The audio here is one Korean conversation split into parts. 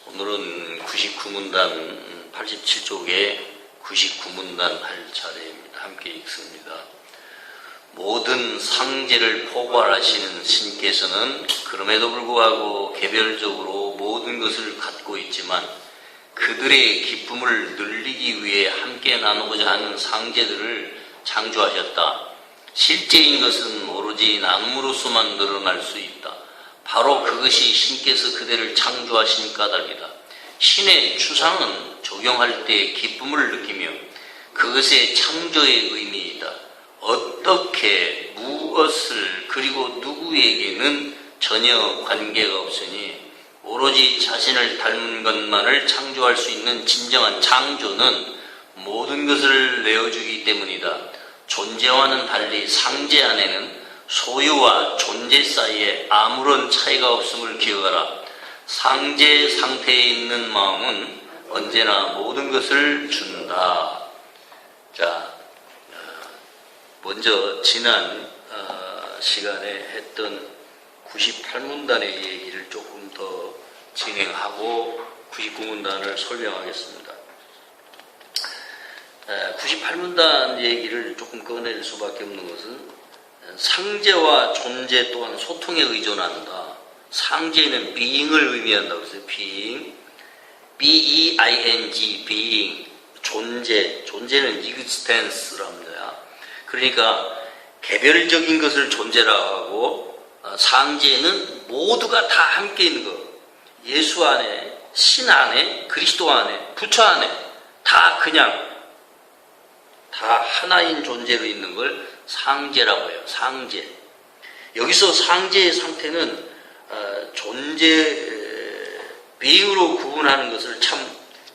오늘은 99문단 87쪽에 99문단 할 차례입니다. 함께 읽습니다. 모든 상제를 포괄하시는 신께서는 그럼에도 불구하고 개별적으로 모든 것을 갖고 있지만 그들의 기쁨을 늘리기 위해 함께 나누고자 하는 상제들을 창조하셨다. 실제인 것은 오로지 나눔으로서만 늘어날 수 있다. 바로 그것이 신께서 그대를 창조하신 까닭이다. 신의 추상은 적용할 때 기쁨을 느끼며 그것의 창조의 의미이다. 어떻게, 무엇을, 그리고 누구에게는 전혀 관계가 없으니 오로지 자신을 닮은 것만을 창조할 수 있는 진정한 창조는 모든 것을 내어주기 때문이다. 존재와는 달리 상제 안에는 소유와 존재 사이에 아무런 차이가 없음을 기억하라. 상제 상태에 있는 마음은 언제나 모든 것을 준다. 자, 먼저 지난 시간에 했던 98문단의 얘기를 조금 더 진행하고 99문단을 설명하겠습니다. 98문단 얘기를 조금 꺼낼 수밖에 없는 것은 상제와 존재 또한 소통에 의존한다. 상제는 being을 의미한다고 했어요. being, B-E-I-N-G, being, 존재는 existence랍니다. 그러니까 개별적인 것을 존재라고 하고 상제는 모두가 다 함께 있는 것. 예수 안에, 신 안에, 그리스도 안에, 부처 안에 다 그냥 다 하나인 존재로 있는 걸 상제라고 해요. 상제. 여기서 상제의 상태는 존재, being으로 구분하는 것을 참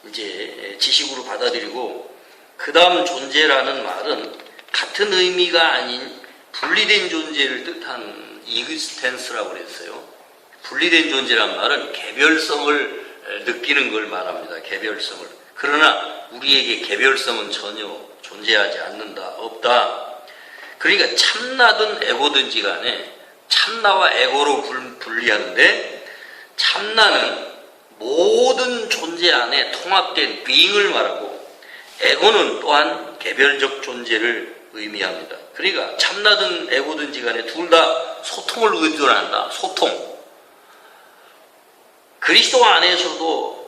이제 지식으로 받아들이고, 그 다음 존재라는 말은 같은 의미가 아닌 분리된 존재를 뜻한 existence라고 그랬어요. 분리된 존재란 말은 개별성을 느끼는 걸 말합니다. 개별성을. 그러나 우리에게 개별성은 전혀 존재하지 않는다. 없다. 그러니까 참나든 에고든지 간에 참나와 에고로 분리하는데, 참나는 모든 존재 안에 통합된 being을 말하고 에고는 또한 개별적 존재를 의미합니다. 그러니까 참나든 에고든지 간에 둘 다 소통을 의존한다. 소통. 그리스도 안에서도,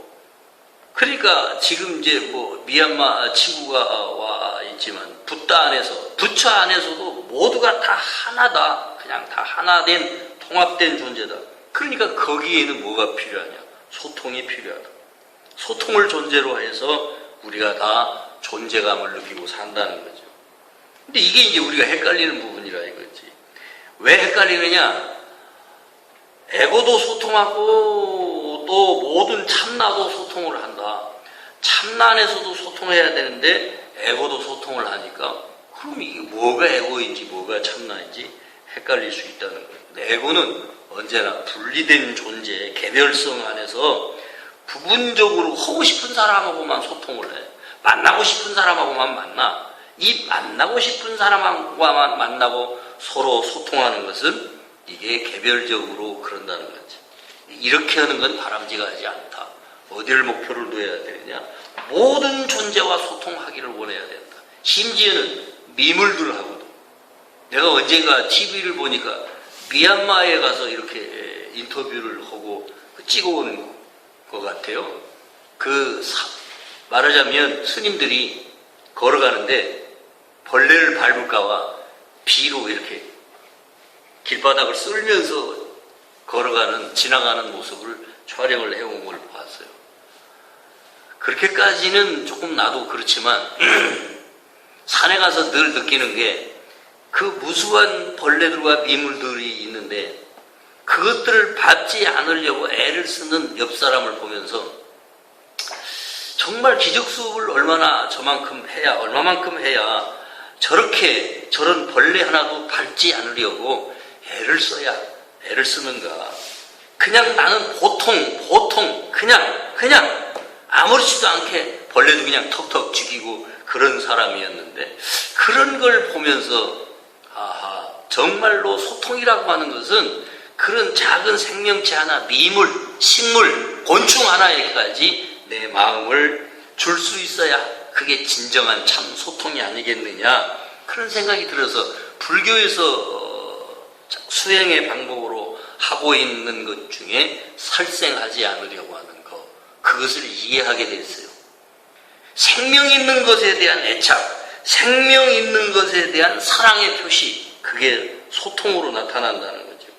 그러니까 지금 이제 미얀마 친구가 와 있지만 부처 안에서도 모두가 다 하나다. 그냥 다 하나된 통합된 존재다. 그러니까 거기에는 뭐가 필요하냐? 소통이 필요하다. 소통을 존재로 해서 우리가 다 존재감을 느끼고 산다는 거죠. 근데 이게 이제 우리가 헷갈리는 부분이라 이거지. 왜 헷갈리느냐? 에고도 소통하고 또 모든 참나도 소통을 한다. 참나 안에서도 소통해야 되는데 에고도 소통을 하니까 그럼 이게 뭐가 에고인지 뭐가 참나인지 헷갈릴 수 있다는 거예요. 근데 에고는 언제나 분리된 존재, 개별성 안에서 부분적으로 하고 싶은 사람하고만 소통을 해. 만나고 싶은 사람하고만 만나. 이 만나고 싶은 사람하고만 만나고 서로 소통하는 것은 이게 개별적으로 그런다는 거지. 이렇게 하는 건 바람직하지 않다. 어디를 목표를 둬야 되느냐? 모든 존재와 소통하기를 원해야 된다. 심지어는 미물들하고도. 내가 언젠가 TV를 보니까 미얀마에 가서 이렇게 인터뷰를 하고 찍어온 것 같아요. 말하자면 스님들이 걸어가는데 벌레를 밟을까봐 비로 이렇게 길바닥을 쓸면서 지나가는 모습을 촬영을 해온 걸 봤어요. 그렇게까지는 조금 나도 그렇지만 산에 가서 늘 느끼는 게 그 무수한 벌레들과 미물들이 있는데 그것들을 밟지 않으려고 애를 쓰는 옆 사람을 보면서 정말 기적수업을 얼마만큼 해야 저런 벌레 하나도 밟지 않으려고 애를 쓰는가. 그냥 나는 보통 그냥 아무렇지도 않게 벌레도 그냥 턱턱 죽이고 그런 사람이었는데, 그런 걸 보면서 정말로 소통이라고 하는 것은 그런 작은 생명체 하나, 미물, 식물, 곤충 하나에까지 내 마음을 줄 수 있어야 그게 진정한 참 소통이 아니겠느냐, 그런 생각이 들어서 불교에서 수행의 방법으로 하고 있는 것 중에 살생하지 않으려고 하는 것, 그것을 이해하게 됐어요. 생명 있는 것에 대한 애착, 생명 있는 것에 대한 사랑의 표시, 그게 소통으로 나타난다는 거죠.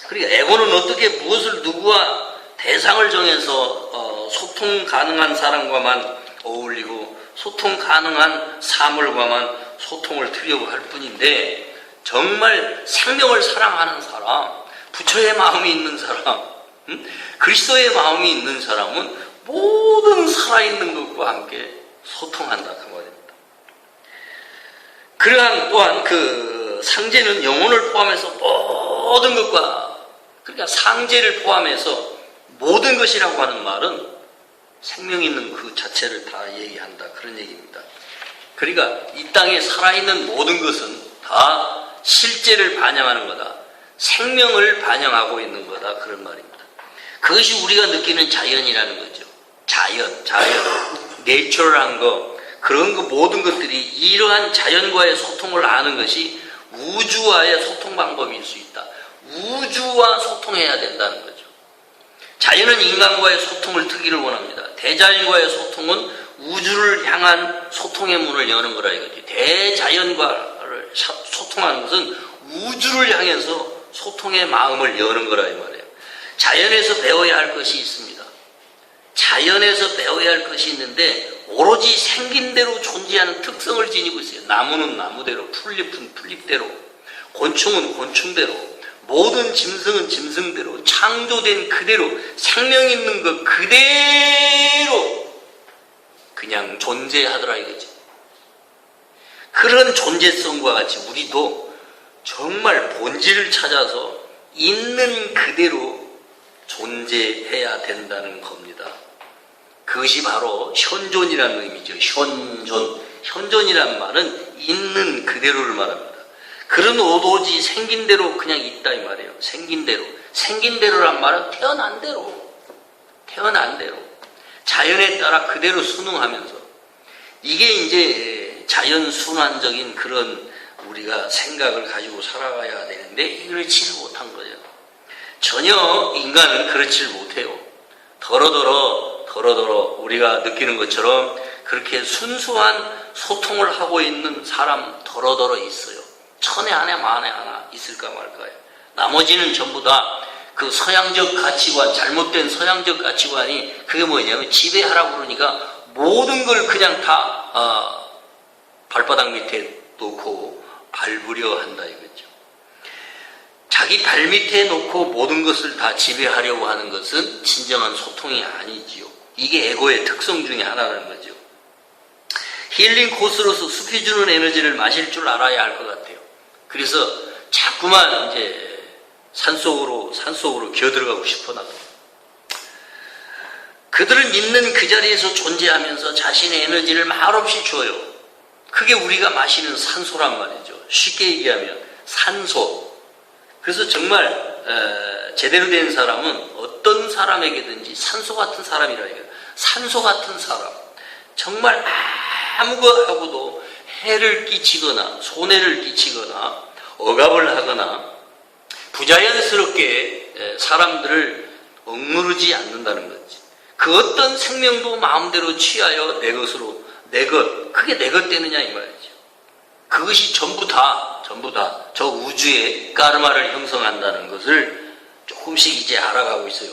그러니까 에고는 어떻게 무엇을 누구와 대상을 정해서 소통 가능한 사람과만 어울리고 소통 가능한 사물과만 소통을 드리려고 할 뿐인데, 정말 생명을 사랑하는 사람, 부처의 마음이 있는 사람, 그리스도의 마음이 있는 사람은 모든 살아있는 것과 함께 소통한다, 그 말입니다. 그러한 또한 그 상제는 영혼을 포함해서 모든 것과, 그러니까 상제를 포함해서 모든 것이라고 하는 말은 생명 있는 그 자체를 다 얘기한다, 그런 얘기입니다. 그러니까 이 땅에 살아있는 모든 것은 다 실제를 반영하는 거다, 생명을 반영하고 있는 거다, 그런 말입니다. 그것이 우리가 느끼는 자연이라는 거죠. 자연, 내추럴한 거, 그런 거 모든 것들이 이러한 자연과의 소통을 아는 것이 우주와의 소통 방법일 수 있다. 우주와 소통해야 된다는 거죠. 자연은 인간과의 소통을 특기를 원합니다. 대자연과의 소통은 우주를 향한 소통의 문을 여는 거라 이거지. 대자연과 소통하는 것은 우주를 향해서 소통의 마음을 여는 거라 이 말이에요. 자연에서 배워야 할 것이 있습니다. 자연에서 배워야 할 것이 있는데 오로지 생긴 대로 존재하는 특성을 지니고 있어요. 나무는 나무대로, 풀잎은 풀잎대로, 곤충은 곤충대로, 모든 짐승은 짐승대로, 창조된 그대로, 생명 있는 것 그대로 그냥 존재하더라 이거지. 그런 존재성과 같이 우리도 정말 본질을 찾아서 있는 그대로 존재해야 된다는 겁니다. 그것이 바로 현존이라는 의미죠. 현존이란 말은 있는 그대로를 말합니다. 그런 오로지 생긴 대로 그냥 있다 이 말이에요. 생긴 대로. 생긴 대로란 말은 태어난 대로. 자연에 따라 그대로 순응하면서. 이게 이제 자연순환적인 그런 우리가 생각을 가지고 살아가야 되는데 이렇지를 못한 거예요. 전혀 인간은 그렇지를 못해요. 더러더러 우리가 느끼는 것처럼 그렇게 순수한 소통을 하고 있는 사람 더러더러 있어요. 천에 하나 만에 하나 있을까 말까요. 나머지는 전부 다 그 서양적 가치관, 잘못된 서양적 가치관이 그게 뭐냐면 지배하라고 그러니까 모든 걸 그냥 다 발바닥 밑에 놓고 밟으려 한다 이거죠. 자기 발 밑에 놓고 모든 것을 다 지배하려고 하는 것은 진정한 소통이 아니지요. 이게 에고의 특성 중에 하나라는 거죠. 힐링 코스로서 숲이 주는 에너지를 마실 줄 알아야 할 것 같아요. 그래서 자꾸만 이제 산속으로 기어들어가고 싶어 나도. 그들은 있는 그 자리에서 존재하면서 자신의 에너지를 말없이 줘요. 그게 우리가 마시는 산소란 말이죠. 쉽게 얘기하면 산소. 그래서 정말 제대로 된 사람은 어떤 사람에게든지 산소 같은 사람이라 해요. 산소 같은 사람. 정말 아무것하고도 해를 끼치거나 손해를 끼치거나 억압을 하거나 부자연스럽게 사람들을 억누르지 않는다는 거지. 그 어떤 생명도 마음대로 취하여 내 것으로, 내 것, 그게 내 것 되느냐 이 말이죠. 그것이 전부 다 저 우주의 까르마를 형성한다는 것을 조금씩 이제 알아가고 있어요.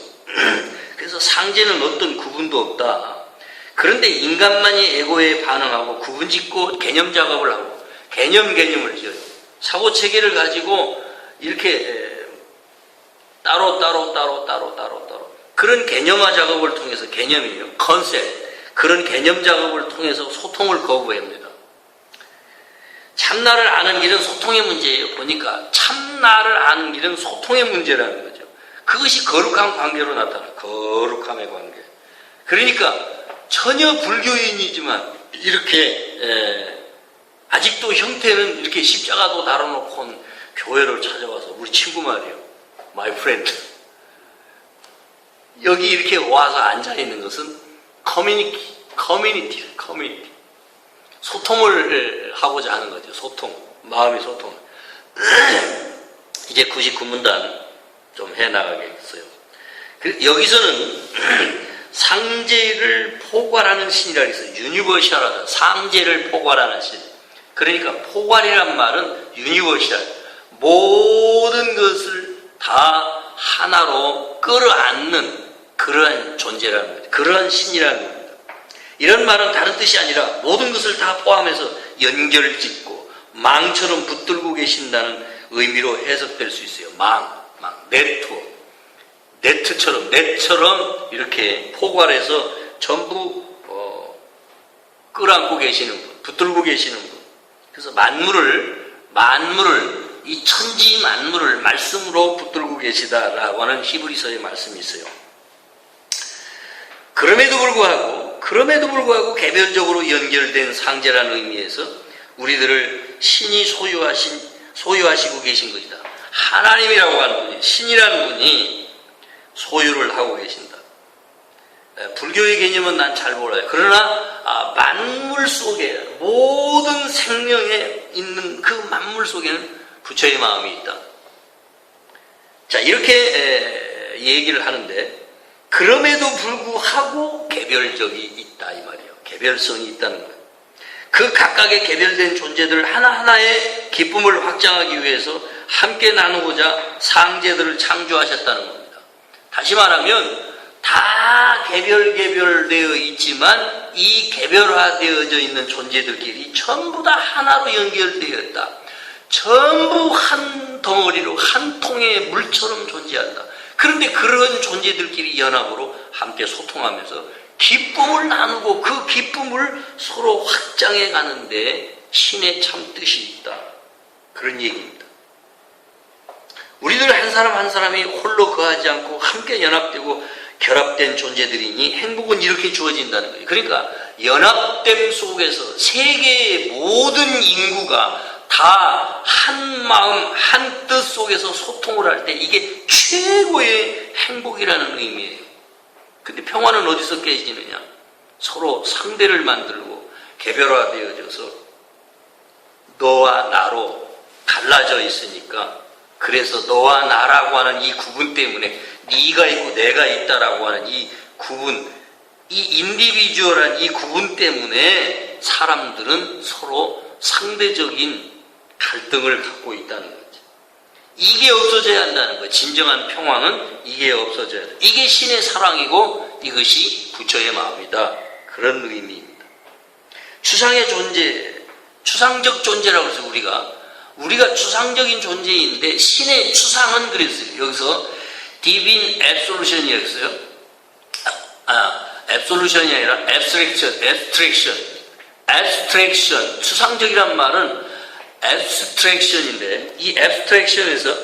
그래서 상제는 어떤 구분도 없다. 그런데 인간만이 에고에 반응하고 구분 짓고 개념 작업을 하고 개념을 지어요. 사고체계를 가지고 이렇게 따로 그런 개념화 작업을 통해서 개념이에요. 컨셉. 그런 개념 작업을 통해서 소통을 거부합니다. 참나를 아는 길은 소통의 문제예요. 보니까 참나를 아는 길은 소통의 문제라는 거죠. 그것이 거룩한 관계로 나타나요. 거룩함의 관계. 그러니까 전혀 불교인이지만 이렇게 아직도 형태는 이렇게 십자가도 달아놓고 교회를 찾아와서 우리 친구 말이에요. My friend. 여기 이렇게 와서 앉아 있는 것은 커뮤니티. 소통을 하고자 하는 거죠. 마음의 소통. 이제 99문단 좀 해나가겠어요. 여기서는 상제를 포괄하는 신이라고 해서 유니버셜하다. 상제를 포괄하는 신. 그러니까 포괄이란 말은 유니버셜. 모든 것을 다 하나로 끌어안는 그러한 존재라는 거죠. 그러한 신이라는 겁니다. 이런 말은 다른 뜻이 아니라 모든 것을 다 포함해서 연결짓고 망처럼 붙들고 계신다는 의미로 해석될 수 있어요. 넷처럼 이렇게 포괄해서 전부 끌어안고 계시는 분, 붙들고 계시는 분. 그래서 만물을 이 천지 만물을 말씀으로 붙들고 계시다라고 하는 히브리서의 말씀이 있어요. 그럼에도 불구하고 개별적으로 연결된 상제라는 의미에서 우리들을 신이 소유하시고 계신 것이다. 하나님이라고 하는 분이, 신이라는 분이 소유를 하고 계신다. 불교의 개념은 난 잘 몰라요. 그러나 만물 속에, 모든 생명에 있는 그 만물 속에는 부처의 마음이 있다. 자, 이렇게 얘기를 하는데, 그럼에도 불구하고 개별적이 있다 이 말이에요. 개별성이 있다는 거예요. 그 각각의 개별된 존재들 하나하나의 기쁨을 확장하기 위해서 함께 나누고자 상제들을 창조하셨다는 겁니다. 다시 말하면 다 개별되어 있지만 이 개별화되어져 있는 존재들끼리 전부 다 하나로 연결되어 있다. 전부 한 덩어리로 한 통의 물처럼 존재한다. 그런데 그런 존재들끼리 연합으로 함께 소통하면서 기쁨을 나누고 그 기쁨을 서로 확장해 가는데 신의 참 뜻이 있다. 그런 얘기입니다. 우리들 한 사람 한 사람이 홀로 거하지 않고 함께 연합되고 결합된 존재들이니 행복은 이렇게 주어진다는 거예요. 그러니까 연합됨 속에서 세계의 모든 인구가 다 한 마음, 한 뜻 속에서 소통을 할 때 이게 최고의 행복이라는 의미예요. 근데 평화는 어디서 깨지느냐? 서로 상대를 만들고 개별화되어져서 너와 나로 갈라져 있으니까 그래서 너와 나라고 하는 이 구분 때문에 네가 있고 내가 있다라고 하는 이 구분, 이 인디비주얼한 이 구분 때문에 사람들은 서로 상대적인 갈등을 갖고 있다는 거죠. 이게 없어져야 한다는 거예요. 진정한 평화는 이게 없어져야 한다. 이게 신의 사랑이고 이것이 부처의 마음이다. 그런 의미입니다. 추상의 존재, 추상적 존재라고 해서 우리가 추상적인 존재인데 신의 추상은 그랬어요. 여기서 divine absolution이라고 했어요. absolution이 아니라 abstraction. 추상적이란 말은 abstraction인데 이 abstraction에서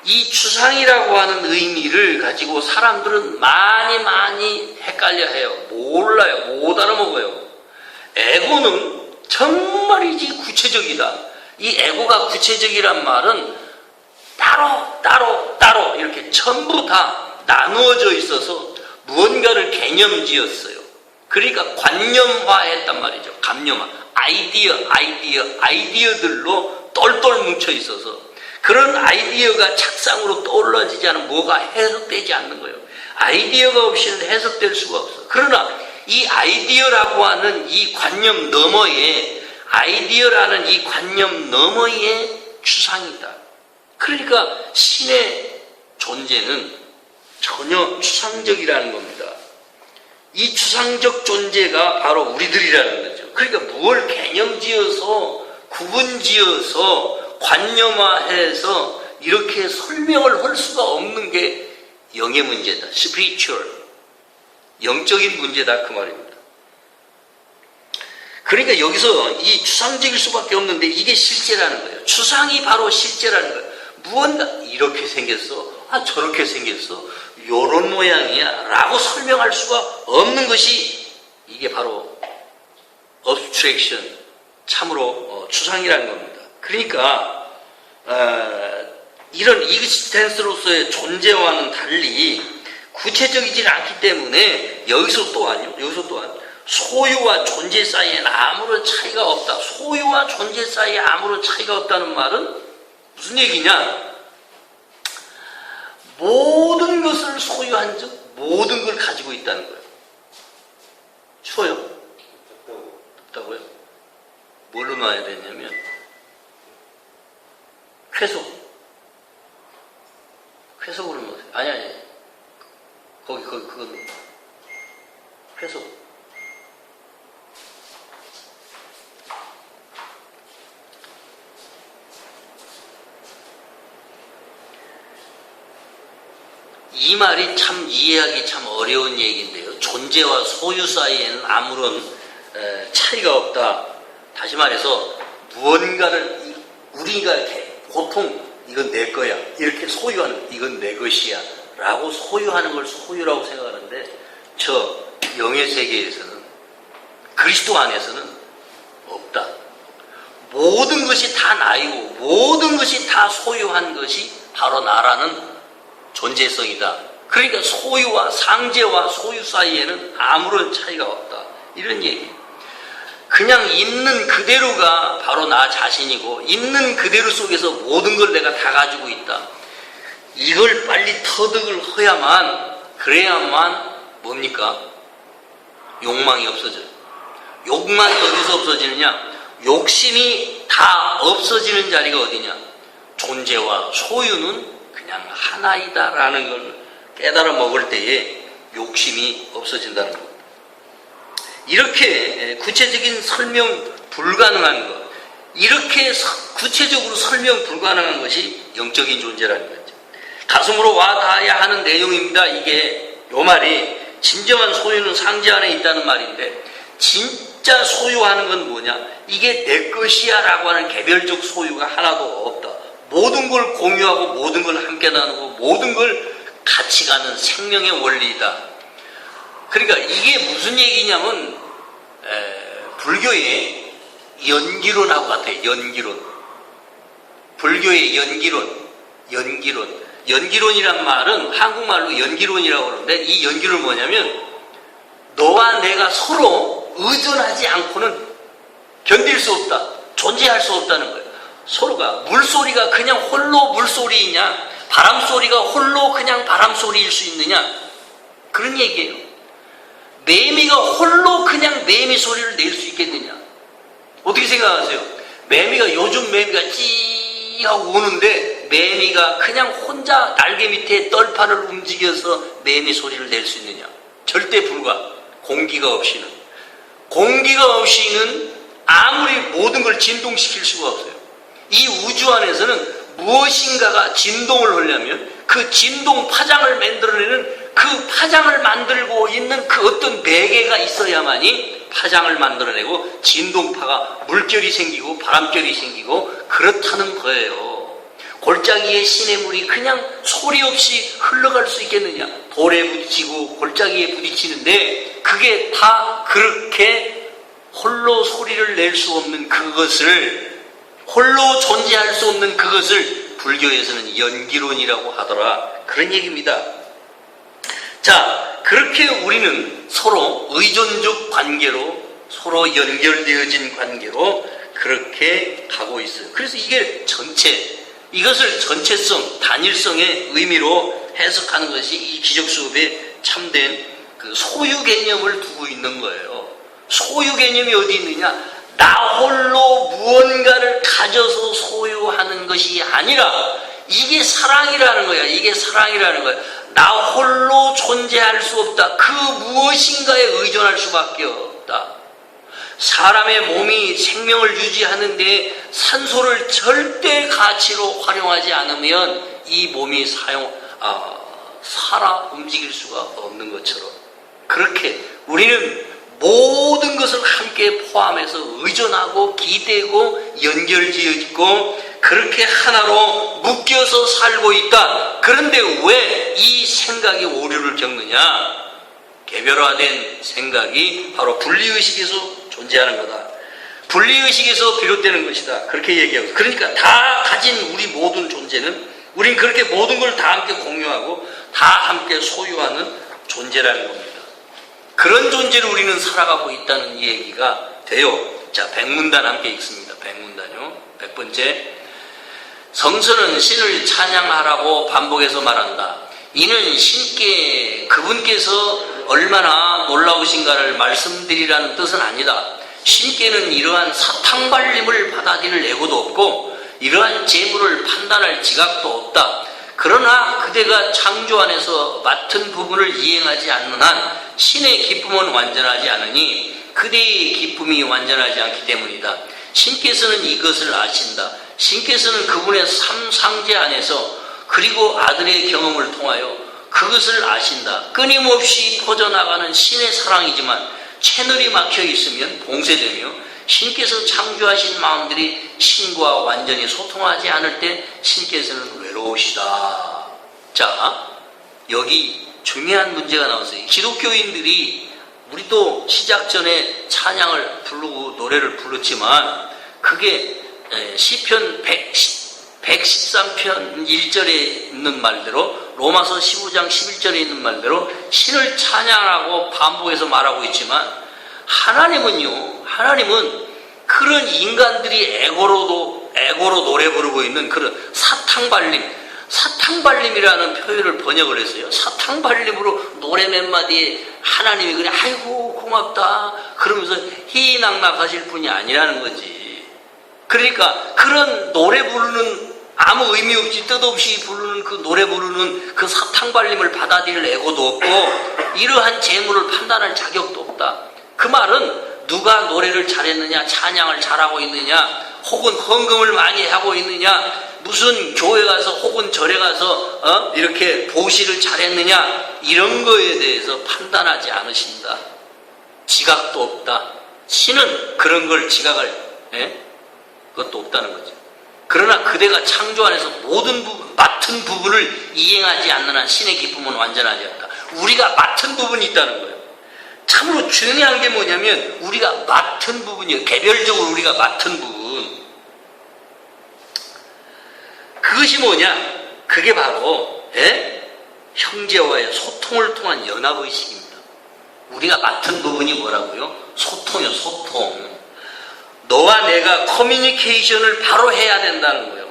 이 추상이라고 하는 의미를 가지고 사람들은 많이 헷갈려 해요. 몰라요. 못 알아먹어요. 에고는 정말이지 구체적이다. 이 에고가 구체적이란 말은 따로 이렇게 전부 다 나누어져 있어서 무언가를 개념지었어요. 그러니까 관념화했단 말이죠. 아이디어들로 똘똘 뭉쳐 있어서 그런 아이디어가 착상으로 떠올라지지 않으면 뭐가 해석되지 않는 거예요. 아이디어가 없이는 해석될 수가 없어. 그러나 이 아이디어라고 하는 이 관념 너머에 추상이다. 그러니까 신의 존재는 전혀 추상적이라는 겁니다. 이 추상적 존재가 바로 우리들이라는 거죠. 그러니까 무엇을 개념지어서 구분지어서 관념화해서 이렇게 설명을 할 수가 없는 게 영의 문제다. 스피리추얼, 영적인 문제다 그 말입니다. 그러니까 여기서 이 추상적일 수밖에 없는데 이게 실제라는 거예요. 추상이 바로 실제라는 거예요. 무언가 이렇게 생겼어, 저렇게 생겼어, 요런 모양이야 라고 설명할 수가 없는 것이 이게 바로 abstraction, 참으로 추상이라는 겁니다. 그러니까 이런 익지스텐스로서의 존재와는 달리 굳이 구체적이지 않기 때문에 여기서 또한 소유와 존재 사이에는 아무런 차이가 없다. 소유와 존재 사이에 아무런 차이가 없다는 말은 무슨 얘기냐? 모든 것을 소유한 즉 모든 걸 가지고 있다는 거예요. 쉬워요? 없다고요? 뭘로 놔야 되냐면 쾌속으로 놓으세요. 아니 거기 그건 쾌속. 이 말이 참 이해하기 참 어려운 얘기인데요. 존재와 소유 사이에는 아무런 차이가 없다. 다시 말해서 무언가를 우리가 이렇게 보통 이건 내 거야 이렇게 소유하는 이건 내 것이야 라고 소유하는 걸 소유라고 생각하는데 저 영의 세계에서는 그리스도 안에서는 없다. 모든 것이 다 나이고 모든 것이 다 소유한 것이 바로 나라는 존재성이다. 그러니까 소유와 상제와 소유 사이에는 아무런 차이가 없다. 이런 얘기. 그냥 있는 그대로가 바로 나 자신이고 있는 그대로 속에서 모든 걸 내가 다 가지고 있다. 이걸 빨리 터득을 그래야만 뭡니까? 욕망이 없어져요. 욕망이 어디서 없어지느냐? 욕심이 다 없어지는 자리가 어디냐? 존재와 소유는 그냥 하나이다라는 걸 깨달아 먹을 때에 욕심이 없어진다는 겁니다. 이렇게 구체적인 설명 불가능한 것, 이렇게 구체적으로 설명 불가능한 것이 영적인 존재라는 거죠. 가슴으로 와 닿아야 하는 내용입니다. 이게 요 말이 진정한 소유는 상제 안에 있다는 말인데 진짜 소유하는 건 뭐냐? 이게 내 것이야 라고 하는 개별적 소유가 하나도 없다. 모든 걸 공유하고 모든 걸 함께 나누고 모든 걸 같이 가는 생명의 원리이다. 그러니까 이게 무슨 얘기냐면 불교의 연기론하고 같아요. 연기론. 불교의 연기론이란 말은 한국말로 연기론이라고 그러는데 이 연기론은 뭐냐면 너와 내가 서로 의존하지 않고는 견딜 수 없다. 존재할 수 없다는 거예요. 서로가 물소리가 그냥 홀로 물소리이냐 바람소리가 홀로 그냥 바람소리일 수 있느냐 그런 얘기예요. 매미가 홀로 그냥 매미 소리를 낼 수 있겠느냐 어떻게 생각하세요? 요즘 매미가 찌 하고 우는데 매미가 그냥 혼자 날개 밑에 떨판을 움직여서 매미 소리를 낼 수 있느냐? 절대 불가. 공기가 없이는 아무리 모든 걸 진동시킬 수가 없어요. 이 우주 안에서는 무엇인가가 진동을 하려면 그 진동 파장을 만들어내는 그 파장을 만들고 있는 그 어떤 매개가 있어야만이 파장을 만들어내고 진동파가 물결이 생기고 바람결이 생기고 그렇다는 거예요. 골짜기에 시냇물이 그냥 소리 없이 흘러갈 수 있겠느냐? 돌에 부딪히고 골짜기에 부딪히는데 그게 다 그렇게 홀로 소리를 낼 수 없는 그것을 홀로 존재할 수 없는 그것을 불교에서는 연기론이라고 하더라. 그런 얘기입니다. 자, 그렇게 우리는 서로 의존적 관계로 서로 연결되어진 관계로 그렇게 가고 있어요. 그래서 이게 이것을 전체성, 단일성의 의미로 해석하는 것이 이 기적수업의 참된 그 소유 개념을 두고 있는 거예요. 소유 개념이 어디 있느냐? 나 홀로 무언가를 가져서 소유하는 것이 아니라 이게 사랑이라는 거야. 나 홀로 존재할 수 없다. 그 무엇인가에 의존할 수밖에 없다. 사람의 몸이 생명을 유지하는데 산소를 절대 가치로 활용하지 않으면 이 몸이 살아 움직일 수가 없는 것처럼 그렇게 우리는 모든 것을 함께 포함해서 의존하고 기대고 연결지어있고 그렇게 하나로 묶여서 살고 있다. 그런데 왜 이 생각이 오류를 겪느냐? 개별화된 생각이 바로 분리의식에서 존재하는 거다. 분리의식에서 비롯되는 것이다. 그렇게 얘기하고 그러니까 다 가진 우리 모든 존재는 우린 그렇게 모든 걸 다 함께 공유하고 다 함께 소유하는 존재라는 겁니다. 그런 존재로 우리는 살아가고 있다는 얘기가 돼요. 자, 백문단 함께 읽습니다. 백문단요. 100번째. 성서는 신을 찬양하라고 반복해서 말한다. 이는 신께 그분께서 얼마나 놀라우신가를 말씀드리라는 뜻은 아니다. 신께는 이러한 사탕발림을 받아들일 애고도 없고 이러한 재물을 판단할 지각도 없다. 그러나 그대가 창조 안에서 맡은 부분을 이행하지 않는 한 신의 기쁨은 완전하지 않으니 그대의 기쁨이 완전하지 않기 때문이다. 신께서는 이것을 아신다. 신께서는 그분의 삶 상제 안에서 그리고 아들의 경험을 통하여 그것을 아신다. 끊임없이 퍼져나가는 신의 사랑이지만 채널이 막혀 있으면 봉쇄되며 신께서 창조하신 마음들이 신과 완전히 소통하지 않을 때 신께서는 외로우시다. 자, 여기 중요한 문제가 나왔어요. 기독교인들이 우리도 시작 전에 찬양을 부르고 노래를 불렀지만 그게 시편 113편 1절에 있는 말대로 로마서 15장 11절에 있는 말대로 신을 찬양하고 반복해서 말하고 있지만 하나님은 그런 인간들이 애고로 노래 부르고 있는 그런 사탕발림이라는 표현을 번역을 했어요. 사탕발림으로 노래 몇 마디에 하나님이 그냥 아이고 고맙다 그러면서 희낙낙하실 분이 아니라는 거지. 그러니까 그런 노래 부르는 아무 의미 없이 뜻없이 부르는 그 노래 부르는 그 사탕발림을 받아들일 애고도 없고 이러한 재물을 판단할 자격도 없다. 그 말은 누가 노래를 잘했느냐, 찬양을 잘하고 있느냐, 혹은 헌금을 많이 하고 있느냐, 무슨 교회 가서 혹은 절에 가서 이렇게 보시를 잘했느냐 이런 거에 대해서 판단하지 않으신다. 지각도 없다. 신은 그런 걸 지각할 그것도 없다는 거죠. 그러나 그대가 창조 안에서 모든 맡은 부분을 이행하지 않는 한 신의 기쁨은 완전하지 않다. 우리가 맡은 부분이 있다는 거예요. 참으로 중요한 게 뭐냐면 우리가 맡은 부분이에요. 개별적으로 우리가 맡은 부분. 그것이 뭐냐? 그게 바로 형제와의 소통을 통한 연합의식입니다. 우리가 맡은 부분이 뭐라고요? 소통이요. 소통. 너와 내가 커뮤니케이션을 바로 해야 된다는 거예요.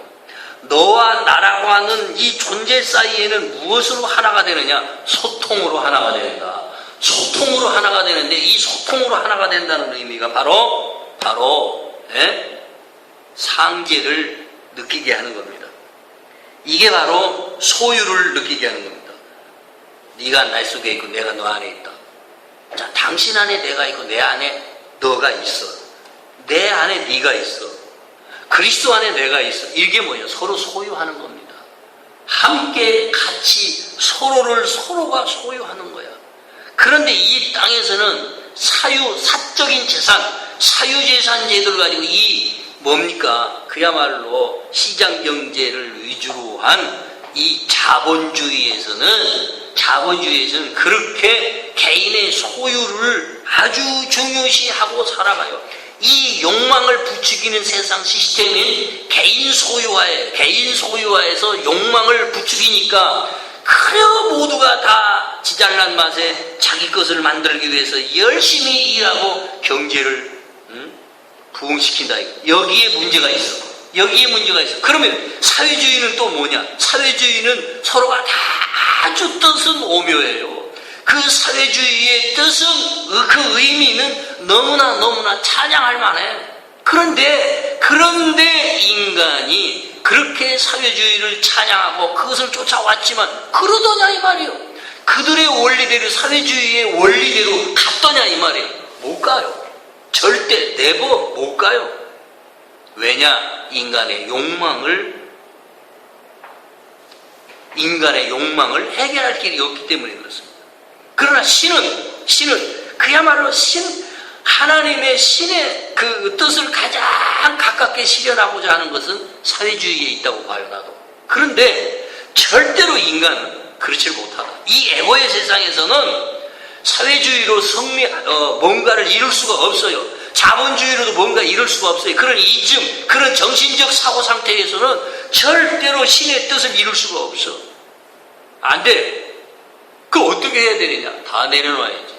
너와 나라고 하는 이 존재 사이에는 무엇으로 하나가 되느냐? 소통으로 하나가 된다. 소통으로 하나가 되는데 이 소통으로 하나가 된다는 의미가 바로 상제를 느끼게 하는 겁니다. 이게 바로 소유를 느끼게 하는 겁니다. 네가 나 속에 있고 내가 너 안에 있다. 자, 당신 안에 내가 있고 내 안에 너가 있어. 내 안에 네가 있어. 그리스도 안에 내가 있어. 이게 뭐예요? 서로 소유하는 겁니다. 함께 같이 서로가 소유하는 거야. 그런데 이 땅에서는 사적인 재산, 사유재산 제도를 가지고 그야말로 시장경제를 위주로 한 이 자본주의에서는 그렇게 개인의 소유를 아주 중요시 하고 살아가요. 이 욕망을 부추기는 세상 시스템인 개인 소유화에서 욕망을 부추기니까 그려 모두가 다 지잘난 맛에 자기 것을 만들기 위해서 열심히 일하고 경제를 부흥시킨다. 여기에 문제가 있어. 그러면 사회주의는 또 뭐냐? 사회주의는 서로가 다 아주 뜻은 오묘해요. 그 사회주의의 뜻은, 그 의미는 너무나 찬양할 만해. 그런데 인간이 그렇게 사회주의를 찬양하고 그것을 쫓아왔지만 그러더냐 이 말이에요. 그들의 원리대로 사회주의의 원리대로 갔더냐 이 말이에요. 못 가요. 절대 네버 못 가요. 왜냐? 인간의 욕망을 해결할 길이 없기 때문에 그렇습니다. 그러나 신은 그야말로 하나님의 신의 그 뜻을 가장 가깝게 실현하고자 하는 것은 사회주의에 있다고 봐요, 나도. 그런데 절대로 인간은 그렇지 못하다. 이 애고의 세상에서는 사회주의로 뭔가를 이룰 수가 없어요. 자본주의로도 뭔가 이룰 수가 없어요. 그런 그런 정신적 사고 상태에서는 절대로 신의 뜻을 이룰 수가 없어. 안 돼. 그 어떻게 어떻게 해야 되느냐? 다 내려놔야지.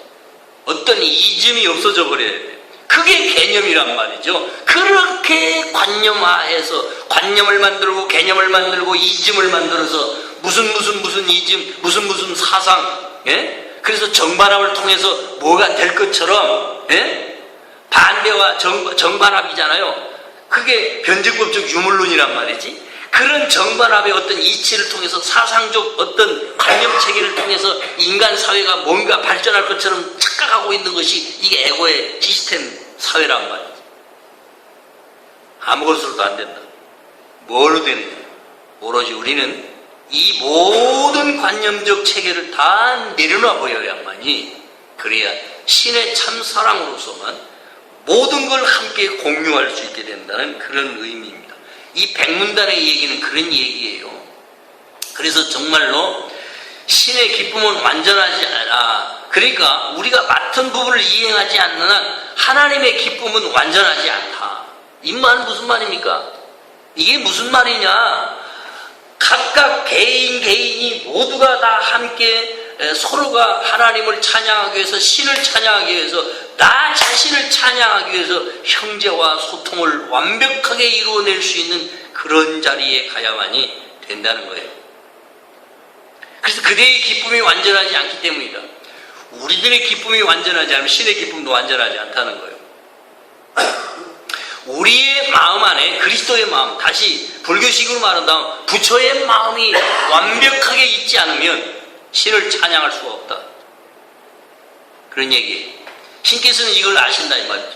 어떤 이즘이 없어져 버려야 돼. 그게 개념이란 말이죠. 그렇게 관념화해서 관념을 만들고 개념을 만들고 이즘을 만들어서 무슨 이즘, 무슨 사상, 예? 그래서 정반합을 통해서 뭐가 될 것처럼, 예? 반대와 정반합이잖아요. 그게 변증법적 유물론이란 말이지. 그런 정반합의 어떤 이치를 통해서 사상적 어떤 관념 체계를 통해서 인간 사회가 뭔가 발전할 것처럼 착각하고 있는 것이 이게 에고의 시스템 사회란 말이지. 아무것으로도 안 된다. 뭘로 되느냐? 오로지 우리는 이 모든 관념적 체계를 다 내려놔 버려야만이, 그래야 신의 참 사랑으로서만 모든 걸 함께 공유할 수 있게 된다는 그런 의미입니다. 이 백문단의 얘기는 그런 얘기예요. 그래서 정말로 신의 기쁨은 완전하지 않아. 그러니까 우리가 맡은 부분을 이행하지 않는 한 하나님의 기쁨은 완전하지 않다. 이 말은 무슨 말입니까? 이게 무슨 말이냐? 각각 개인이 모두가 다 함께 서로가 하나님을 찬양하기 위해서, 신을 찬양하기 위해서, 나 자신을 찬양하기 위해서 형제와 소통을 완벽하게 이루어낼 수 있는 그런 자리에 가야만이 된다는 거예요. 그래서 그대의 기쁨이 완전하지 않기 때문이다. 우리들의 기쁨이 완전하지 않으면 신의 기쁨도 완전하지 않다는 거예요. 우리의 마음 안에 그리스도의 마음, 다시 불교식으로 말한다면 부처의 마음이 완벽하게 있지 않으면 신을 찬양할 수가 없다. 그런 얘기예요. 신께서는 이걸 아신다 이 말이죠.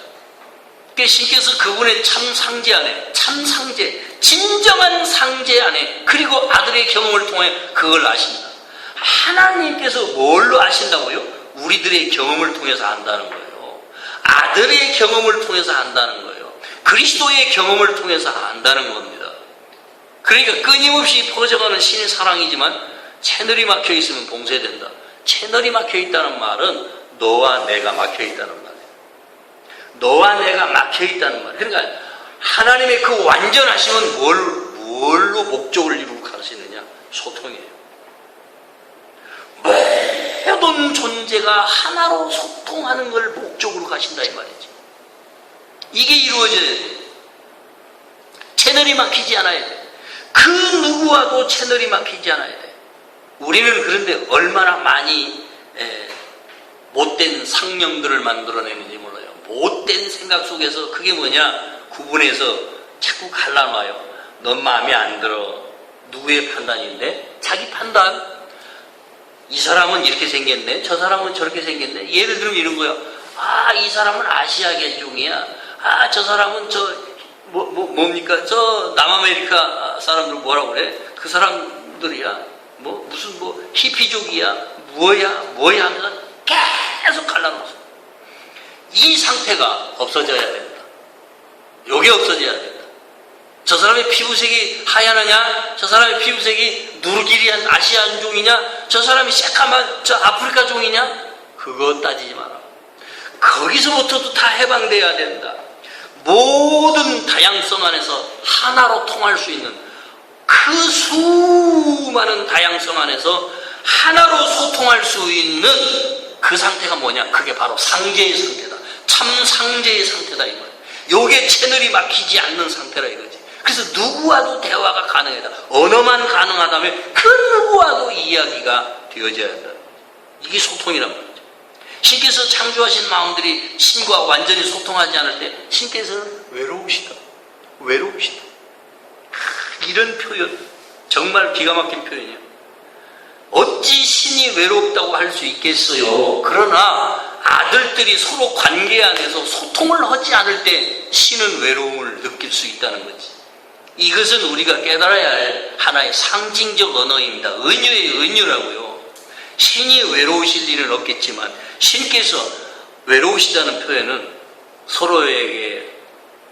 그러니까 신께서 그분의 참 상제 안에, 참 상제, 진정한 상제 안에, 그리고 아들의 경험을 통해 그걸 아신다. 하나님께서 뭘로 아신다고요? 우리들의 경험을 통해서 안다는 거예요. 아들의 경험을 통해서 안다는 거예요. 그리스도의 경험을 통해서 안다는 겁니다. 그러니까 끊임없이 퍼져가는 신의 사랑이지만 채널이 막혀 있으면 봉쇄된다. 채널이 막혀 있다는 말은 너와 내가 막혀 있다는 말이에요. 너와 내가 막혀 있다는 말이에요. 그러니까 하나님의 그 완전하심은 뭘로 목적을 이루고 가시느냐? 소통이에요. 모든 존재가 하나로 소통하는 걸 목적으로 가신다 이 말이지. 이게 이루어져야 돼. 채널이 막히지 않아야 돼. 그 누구와도 채널이 막히지 않아야 돼. 우리는 그런데 얼마나 많이 못된 상념들을 만들어내는지 몰라요. 못된 생각 속에서 그게 뭐냐? 구분해서 자꾸 갈라놔요. 넌 마음에 안 들어. 누구의 판단인데? 자기 판단. 이 사람은 이렇게 생겼네. 저 사람은 저렇게 생겼네. 예를 들면 이런 거야. 아, 이 사람은 아시아 계종이야. 아, 저 사람은 뭡니까? 저 남아메리카 사람들 뭐라고 그래? 그 사람들이야. 무슨 히피족이야. 뭐야 하면서 계속 갈라놓았어. 이 상태가 없어져야 된다. 요게 없어져야 된다. 저 사람의 피부색이 하얗느냐? 저 사람의 피부색이 누르기리한 아시안종이냐? 저 사람이 새까만 저 아프리카 종이냐? 그거 따지지 마라. 거기서부터도 다 해방돼야 된다. 모든 다양성 안에서 하나로 통할 수 있는 그 수많은 다양성 안에서 하나로 소통할 수 있는 그 상태가 뭐냐? 그게 바로 상제의 상태다. 참 상제의 상태다 이 말이야. 요게 채널이 막히지 않는 상태라 이거지. 그래서 누구와도 대화가 가능하다. 언어만 가능하다면 그 누구와도 이야기가 되어져야 한다. 이게 소통이란 말이죠. 신께서 창조하신 마음들이 신과 완전히 소통하지 않을 때 신께서는 외로우시다. 이런 표현 정말 기가 막힌 표현이에요. 어찌 신이 외롭다고 할 수 있겠어요. 그러나 아들들이 서로 관계 안에서 소통을 하지 않을 때 신은 외로움을 느낄 수 있다는 거지. 이것은 우리가 깨달아야 할 하나의 상징적 언어입니다. 은유의 은유라고요. 신이 외로우실 일은 없겠지만 신께서 외로우시다는 표현은 서로에게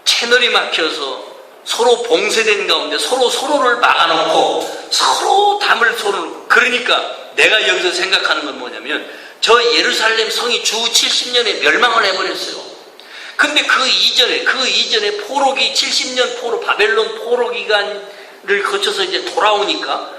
채널이 막혀서 서로 봉쇄된 가운데 서로를 막아놓고 서로 담을 서로. 그러니까 내가 여기서 생각하는 건 뭐냐면 저 예루살렘 성이 주 70년에 멸망을 해버렸어요. 근데 그 이전에 포로기 70년 바벨론 포로 기간을 거쳐서 이제 돌아오니까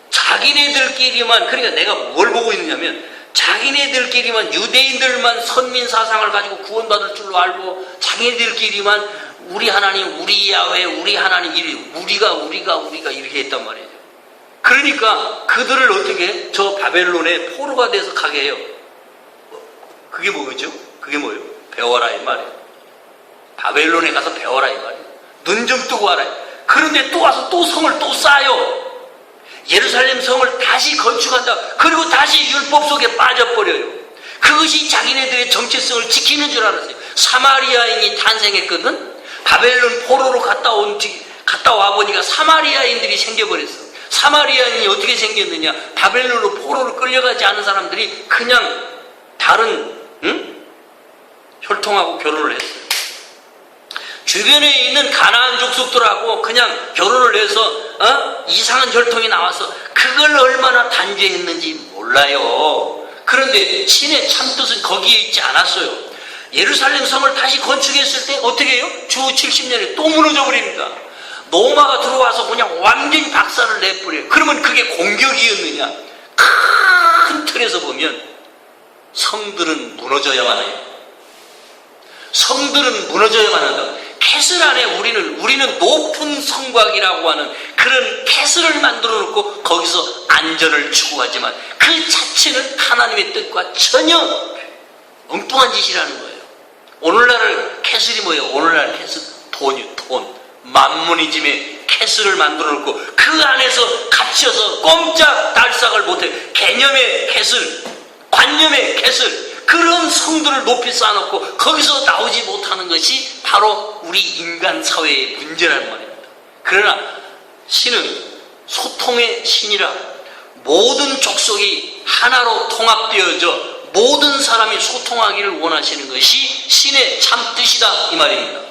자기네들끼리만, 그러니까 내가 뭘 보고 있느냐면 자기네들끼리만, 유대인들만 선민 사상을 가지고 구원받을 줄로 알고 자기네들끼리만 우리 하나님, 우리 야훼, 우리 하나님, 우리가 이렇게 했단 말이죠. 그러니까 그들을 어떻게 저 바벨론의 포로가 돼서 가게 해요. 그게 뭐죠? 그게 뭐예요? 배워라 이 말이에요. 바벨론에 가서 배워라 이 말이에요. 눈 좀 뜨고 와라. 그런데 또 와서 또 성을 또 쌓아요. 예루살렘 성을 다시 건축한다. 그리고 다시 율법 속에 빠져버려요. 그것이 자기네들의 정체성을 지키는 줄 알았어요. 사마리아인이 탄생했거든. 바벨론 포로로 갔다 와 보니까 사마리아인들이 생겨버렸어. 사마리아인이 어떻게 생겼느냐? 바벨론으로 포로로 끌려가지 않은 사람들이 그냥 다른 혈통하고 결혼을 했어요. 주변에 있는 가나안 족속들하고 그냥 결혼을 해서 이상한 혈통이 나와서 그걸 얼마나 단죄했는지 몰라요. 그런데 신의 참뜻은 거기에 있지 않았어요. 예루살렘 성을 다시 건축했을 때 어떻게 해요? 주 70년에 또 무너져 버립니다. 노마가 들어와서 그냥 완전히 박살을 내버려요. 그러면 그게 공격이었느냐? 큰 틀에서 보면 성들은 무너져야만 해요. 성들은 무너져야만 한다. 캐슬 안에 우리는 높은 성곽이라고 하는 그런 캐슬을 만들어 놓고 거기서 안전을 추구하지만 그 자체는 하나님의 뜻과 전혀 엉뚱한 짓이라는 거예요. 오늘날 캐슬이 뭐예요? 오늘날 캐슬 돈 만문이즘에 캐슬을 만들어 놓고 그 안에서 갇혀서 꼼짝 달싹을 못해. 개념의 캐슬, 관념의 캐슬, 그런 성들을 높이 쌓아놓고 거기서 나오지 못하는 것이 바로 우리 인간 사회의 문제라는 말입니다. 그러나 신은 소통의 신이라 모든 족속이 하나로 통합되어져 모든 사람이 소통하기를 원하시는 것이 신의 참뜻이다 이 말입니다.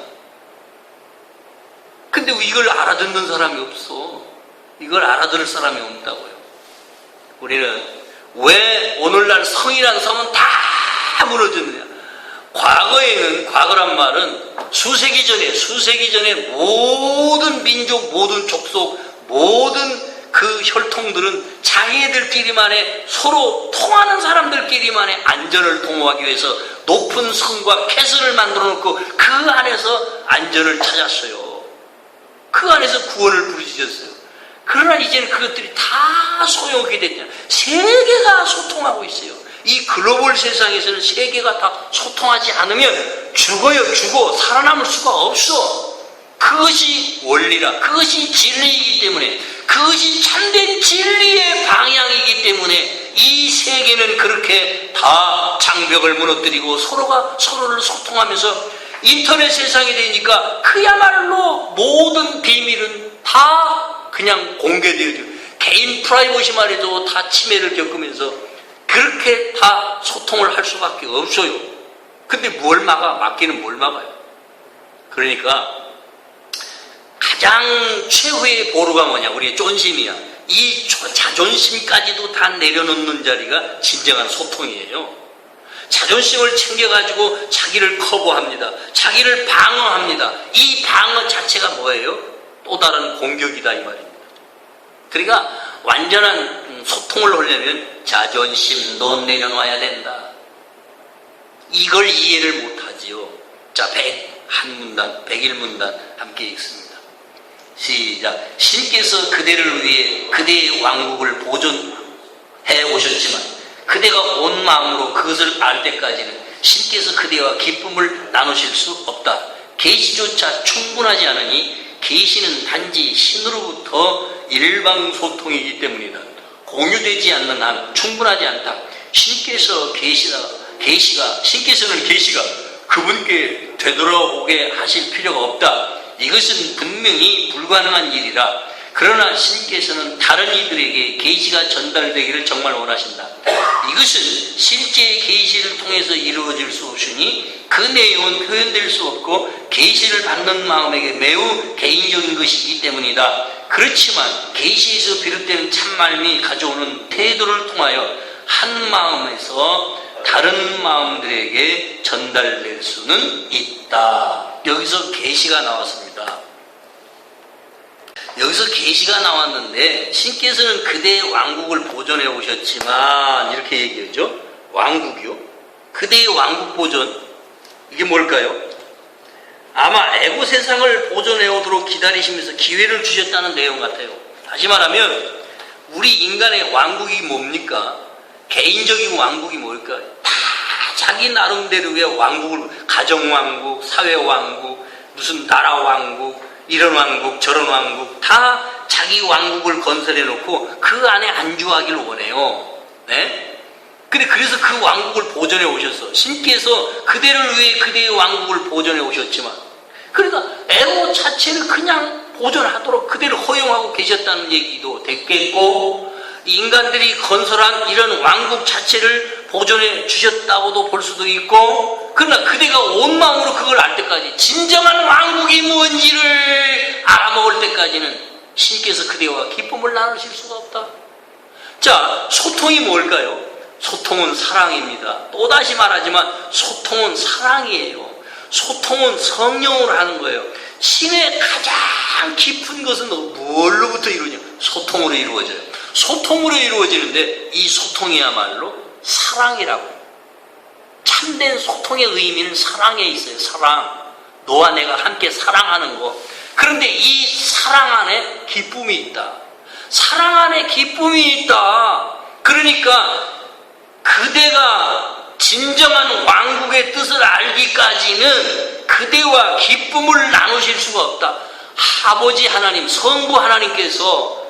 근데 이걸 알아듣는 사람이 없어. 이걸 알아들을 사람이 없다고요. 우리는 왜 오늘날 성이란 성은 다 무너졌느냐? 과거란 말은 수세기 전에 모든 민족, 모든 족속, 모든 그 혈통들은 자기들끼리만의 서로 통하는 사람들끼리만의 안전을 도모하기 위해서 높은 성과 캐슬을 만들어 놓고 그 안에서 안전을 찾았어요. 그 안에서 구원을 부르짖었어요. 그러나 이제는 그것들이 다 소용없게 됐잖아요. 세계가 소통하고 있어요. 이 글로벌 세상에서는 세계가 다 소통하지 않으면 죽어 살아남을 수가 없어. 그것이 원리라, 그것이 진리이기 때문에, 그것이 참된 진리의 방향이기 때문에 이 세계는 그렇게 다 장벽을 무너뜨리고 서로가 서로를 소통하면서 인터넷 세상이 되니까 그야말로 모든 비밀은 다 그냥 공개되어져. 개인 프라이버시 말해도 다 침해를 겪으면서 그렇게 다 소통을 할 수밖에 없어요. 근데 뭘 막아? 막기는 뭘 막아요? 그러니까 가장 최후의 보루가 뭐냐? 우리의 쫀심이야. 이 자존심까지도 다 내려놓는 자리가 진정한 소통이에요. 자존심을 챙겨가지고 자기를 커버합니다. 자기를 방어합니다. 이 방어 자체가 뭐예요? 또 다른 공격이다 이 말입니다. 그러니까 완전한 소통을 하려면 자존심도 내려놔야 된다. 이걸 이해를 못하지요. 자, 101문단 함께 읽습니다. 시작. 신께서 그대를 위해 그대의 왕국을 보존해 오셨지만 그대가 온 마음으로 그것을 알 때까지는 신께서 그대와 기쁨을 나누실 수 없다. 계시조차 충분하지 않으니 계시는 단지 신으로부터 일방소통이기 때문이다. 공유되지 않는 한 충분하지 않다. 신께서는 계시가 그분께 되돌아오게 하실 필요가 없다. 이것은 분명히 불가능한 일이라. 그러나 신께서는 다른 이들에게 계시가 전달되기를 정말 원하신다. 이것은 실제의 계시를 통해서 이루어질 수 없으니 그 내용은 표현될 수 없고 계시를 받는 마음에게 매우 개인적인 것이기 때문이다. 그렇지만 계시에서 비롯되는 참말씀이 가져오는 태도를 통하여 한 마음에서 다른 마음들에게 전달될 수는 있다. 여기서 계시가 나왔습니다. 여기서 계시가 나왔는데 신께서는 그대의 왕국을 보존해 오셨지만 이렇게 얘기하죠. 왕국이요? 그대의 왕국 보존, 이게 뭘까요? 아마 애고 세상을 보존해 오도록 기다리시면서 기회를 주셨다는 내용 같아요. 다시 말하면 우리 인간의 왕국이 뭡니까? 개인적인 왕국이 뭘까? 다 자기 나름대로의 왕국을, 가정왕국, 사회왕국, 무슨 나라 왕국, 이런 왕국, 저런 왕국, 다 자기 왕국을 건설해 놓고 그 안에 안주하기를 원해요. 네? 근데 그래서 그 왕국을 보존해 오셨어. 신께서 그대를 위해 그대의 왕국을 보존해 오셨지만, 그러니까 애고 자체를 그냥 보존하도록 그대를 허용하고 계셨다는 얘기도 됐겠고, 인간들이 건설한 이런 왕국 자체를 보존해 주셨다고도 볼 수도 있고, 그러나 그대가 온 마음으로 그걸 알 때까지, 진정한 왕국이 뭔지를 알아먹을 때까지는 신께서 그대와 기쁨을 나누실 수가 없다. 자, 소통이 뭘까요? 소통은 사랑입니다. 또다시 말하지만 소통은 사랑이에요. 소통은 성령으로 하는 거예요. 신의 가장 깊은 것은 뭘로부터 이루어지냐? 소통으로 이루어져요. 소통으로 이루어지는데 이 소통이야말로 사랑이라고. 참된 소통의 의미는 사랑에 있어요. 사랑. 너와 내가 함께 사랑하는 거. 그런데 이 사랑 안에 기쁨이 있다. 사랑 안에 기쁨이 있다. 그러니까 그대가 진정한 왕국의 뜻을 알기까지는 그대와 기쁨을 나누실 수가 없다. 아버지 하나님, 성부께서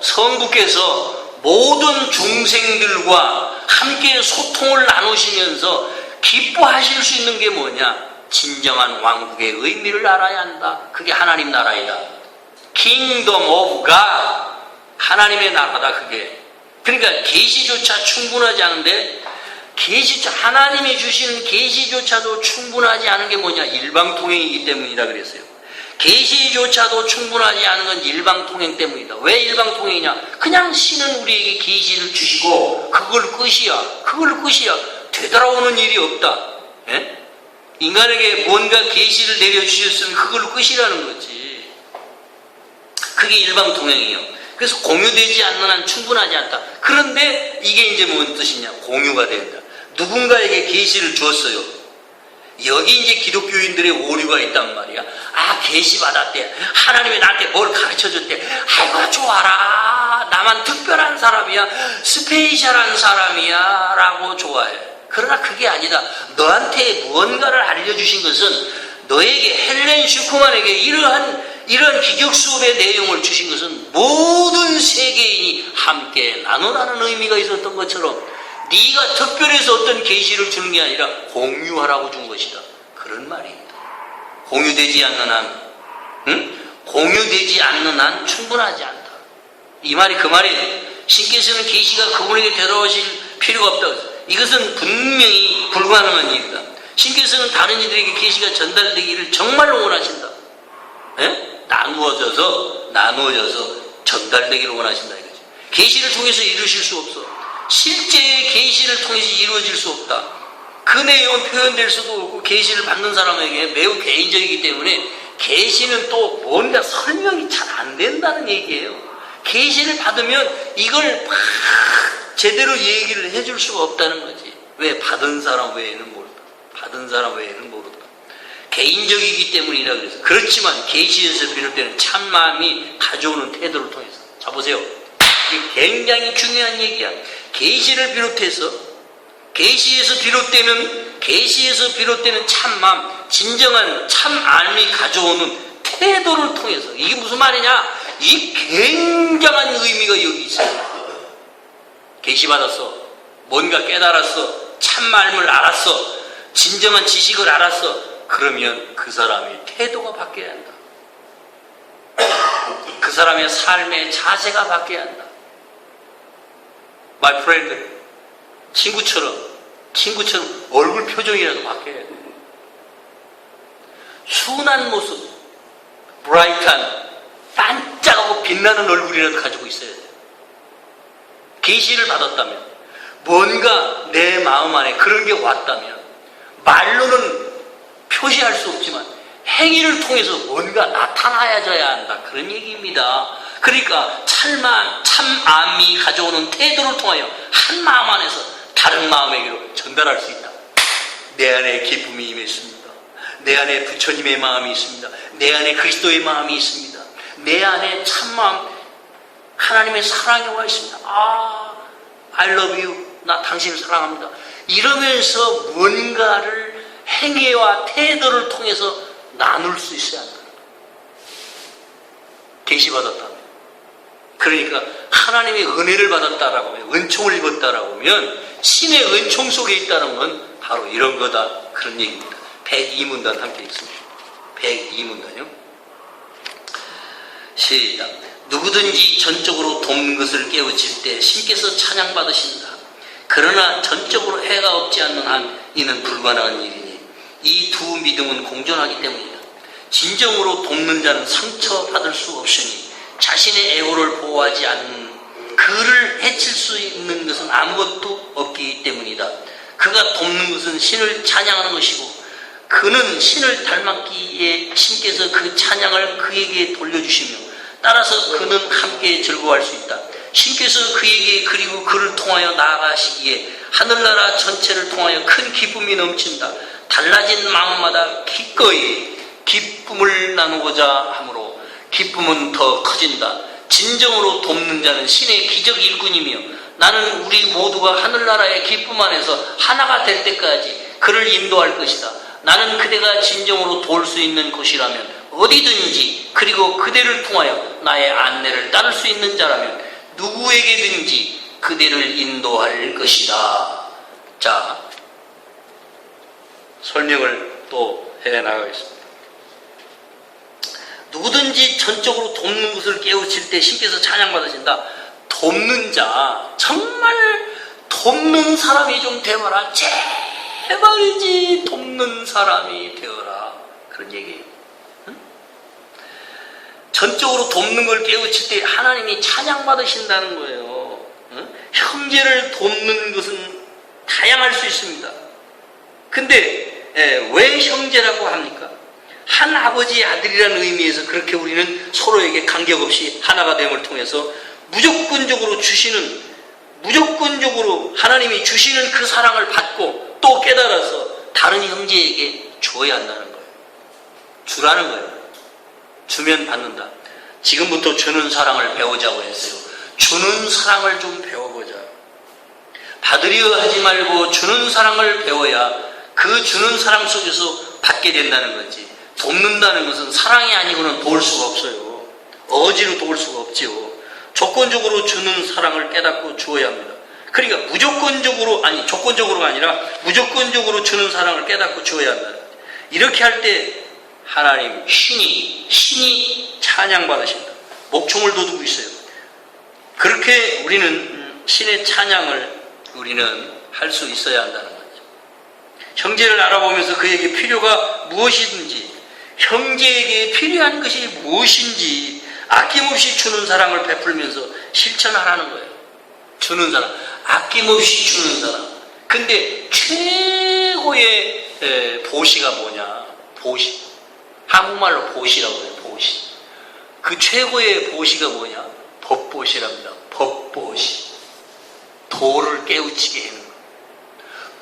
모든 중생들과 함께 소통을 나누시면서 기뻐하실 수 있는 게 뭐냐? 진정한 왕국의 의미를 알아야 한다. 그게 하나님 나라이다. Kingdom of God. 하나님의 나라다, 그게. 그러니까 계시조차 충분하지 않은데, 하나님이 주시는 계시조차도 충분하지 않은 게 뭐냐? 일방통행이기 때문이다 그랬어요. 계시조차도 충분하지 않은 건 일방통행 때문이다. 왜 일방통행이냐? 그냥 신은 우리에게 계시를 주시고 그걸 끝이야. 되돌아오는 일이 없다. 예? 인간에게 뭔가 계시를 내려주셨으면 그걸 끝이라는 거지. 그게 일방통행이에요. 그래서 공유되지 않는 한 충분하지 않다. 그런데 이게 이제 뭔 뜻이냐? 공유가 된다. 누군가에게 계시를 주었어요. 여기 이제 기독교인들의 오류가 있단 말이야. 아, 계시 받았대. 하나님이 나한테 뭘 가르쳐줬대. 아이고, 좋아라. 나만 특별한 사람이야. 스페셜한 사람이야. 라고 좋아해. 그러나 그게 아니다. 너한테 무언가를 알려주신 것은 너에게, 헬렌 슈크만에게 이런 기적 수업의 내용을 주신 것은 모든 세계인이 함께 나누라는 의미가 있었던 것처럼 네가 특별해서 어떤 계시를 주는 게 아니라 공유하라고 준 것이다. 그런 말입니다. 공유되지 않는 한, 공유되지 않는 한 충분하지 않다. 이 말이 그 말이에요. 신께서는 계시가 그분에게 되돌아오실 필요가 없다고 했어요. 이것은 분명히 불가능한 일이다. 신께서는 다른 이들에게 계시가 전달되기를 정말로 원하신다. 예? 나누어져서 전달되기를 원하신다 이거죠. 계시를 통해서 이루실 수 없어. 실제의 계시를 통해서 이루어질 수 없다. 그 내용은 표현될 수도 없고 계시를 받는 사람에게 매우 개인적이기 때문에 계시는 또 뭔가 설명이 잘 안 된다는 얘기예요. 계시를 받으면 이걸 막 제대로 얘기를 해줄 수가 없다는 거지. 왜? 받은 사람 외에는 모른다. 개인적이기 때문이라 그래서. 그렇지만 계시에서 비롯되는 참마음이 가져오는 태도를 통해서. 자, 보세요. 이게 굉장히 중요한 얘기야. 계시를 비롯해서, 계시에서 비롯되는 참마음, 진정한 참알미 가져오는 태도를 통해서. 이게 무슨 말이냐? 이 굉장한 의미가 여기 있어요. 계시 받았어. 뭔가 깨달았어. 참말을 알았어. 진정한 지식을 알았어. 그러면 그 사람의 태도가 바뀌어야 한다. 그 사람의 삶의 자세가 바뀌어야 한다. My friend, 친구처럼 얼굴 표정이라도 바뀌어야 돼. 순한 모습, 브라이트한, 반짝하고 빛나는 얼굴이라도 가지고 있어야 돼. 계시를 받았다면, 뭔가 내 마음 안에 그런 게 왔다면, 말로는 표시할 수 없지만 행위를 통해서 뭔가 나타나야져야 한다. 그런 얘기입니다. 그러니까 참마음이 가져오는 태도를 통하여 한 마음 안에서 다 다른 마음에게로 전달할 수 있다. 내 안에 기쁨이 임했습니다. 내 안에 부처님의 마음이 있습니다. 내 안에 그리스도의 마음이 있습니다. 내 안에 참마음 하나님의 사랑이 와 있습니다. I love you. 나 당신을 사랑합니다. 이러면서 뭔가를 행위와 태도를 통해서 나눌 수 있어야 한다. 계시받았다. 그러니까 하나님의 은혜를 받았다라고 하면, 은총을 입었다라고 하면 신의 은총 속에 있다는 건 바로 이런 거다. 그런 얘기입니다. 102문단 함께 읽습니다. 102문단요. 시작. 누구든지 전적으로 돕는 것을 깨우칠 때 신께서 찬양받으신다. 그러나 전적으로 해가 없지 않는 한 이는 불가능한 일이니 이 두 믿음은 공존하기 때문이다. 진정으로 돕는 자는 상처받을 수 없으니 자신의 애호를 보호하지 않는 그를 해칠 수 있는 것은 아무것도 없기 때문이다. 그가 돕는 것은 신을 찬양하는 것이고 그는 신을 닮았기에 신께서 그 찬양을 그에게 돌려주시며 따라서 그는 함께 즐거워할 수 있다. 신께서 그에게 그리고 그를 통하여 나아가시기에 하늘나라 전체를 통하여 큰 기쁨이 넘친다. 달라진 마음마다 기꺼이 기쁨을 나누고자 하므로 기쁨은 더 커진다. 진정으로 돕는 자는 신의 기적 일꾼이며 나는 우리 모두가 하늘나라의 기쁨 안에서 하나가 될 때까지 그를 인도할 것이다. 나는 그대가 진정으로 도울 수 있는 곳이라면 어디든지 그리고 그대를 통하여 나의 안내를 따를 수 있는 자라면 누구에게든지 그대를 인도할 것이다. 자, 설명을 또 해나가겠습니다. 누구든지 전적으로 돕는 것을 깨우칠 때 신께서 찬양받으신다. 돕는 자, 정말 돕는 사람이 좀 되어라. 제발이지 돕는 사람이 되어라. 그런 얘기예요. 응? 전적으로 돕는 걸 깨우칠 때 하나님이 찬양받으신다는 거예요. 응? 형제를 돕는 것은 다양할 수 있습니다. 근데 왜 형제라고 합니까? 한 아버지 아들이라는 의미에서 그렇게 우리는 서로에게 간격없이 하나가 됨을 통해서 무조건적으로 하나님이 주시는 그 사랑을 받고 또 깨달아서 다른 형제에게 줘야 한다는 거예요. 주라는 거예요. 주면 받는다. 지금부터 주는 사랑을 배우자고 했어요. 주는 사랑을 좀 배워보자. 받으려 하지 말고 주는 사랑을 배워야 그 주는 사랑 속에서 받게 된다는 거지. 돕는다는 것은 사랑이 아니고는 도울 수가 없어요. 어지로 도울 수가 없지요. 조건적으로 주는 사랑을 깨닫고 주어야 합니다. 그러니까 조건적으로가 아니라 무조건적으로 주는 사랑을 깨닫고 주어야 한다. 이렇게 할 때 하나님, 신이 찬양받으신다. 목총을 둬두고 있어요. 그렇게 우리는 신의 찬양을 우리는 할 수 있어야 한다는 거죠. 형제를 알아보면서 그에게 필요가 무엇이든지, 형제에게 필요한 것이 무엇인지 아낌없이 주는 사랑을 베풀면서 실천하라는 거예요. 주는 사랑, 아낌없이 주는 사랑. 근데 최고의 보시가 뭐냐? 보시. 한국말로 보시라고 해요. 보시. 그 최고의 보시가 뭐냐? 법보시랍니다. 법보시. 도를 깨우치게 해는 거.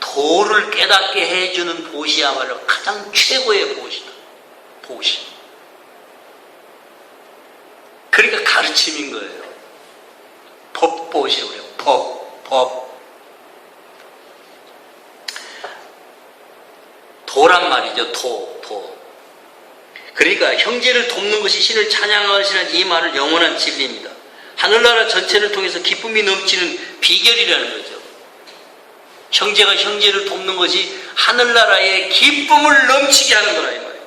도를 깨닫게 해주는 보시야말로 가장 최고의 보시다. 보시. 그러니까 가르침인 거예요. 법보시라고 해요. 법. 도란 말이죠. 도. 그러니까 형제를 돕는 것이 신을 찬양하시는 이 말은 영원한 진리입니다. 하늘나라 전체를 통해서 기쁨이 넘치는 비결이라는 거죠. 형제가 형제를 돕는 것이 하늘나라의 기쁨을 넘치게 하는 거라 이 말입니다.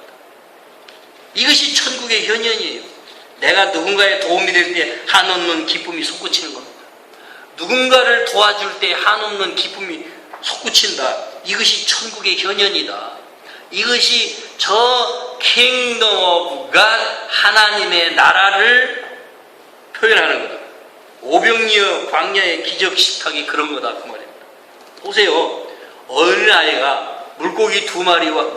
이것이 천국의 현현이에요. 내가 누군가의 도움이 될 때 한없는 기쁨이 솟구치는 겁니다. 누군가를 도와줄 때 한없는 기쁨이 솟구친다. 이것이 천국의 현현이다. 이것이 저 킹덤 오브 갓 하나님의 나라를 표현하는 거다. 오병이어 광야의 기적 식탁이 그런 거다 그 말입니다. 보세요. 어린 아이가 물고기 두 마리와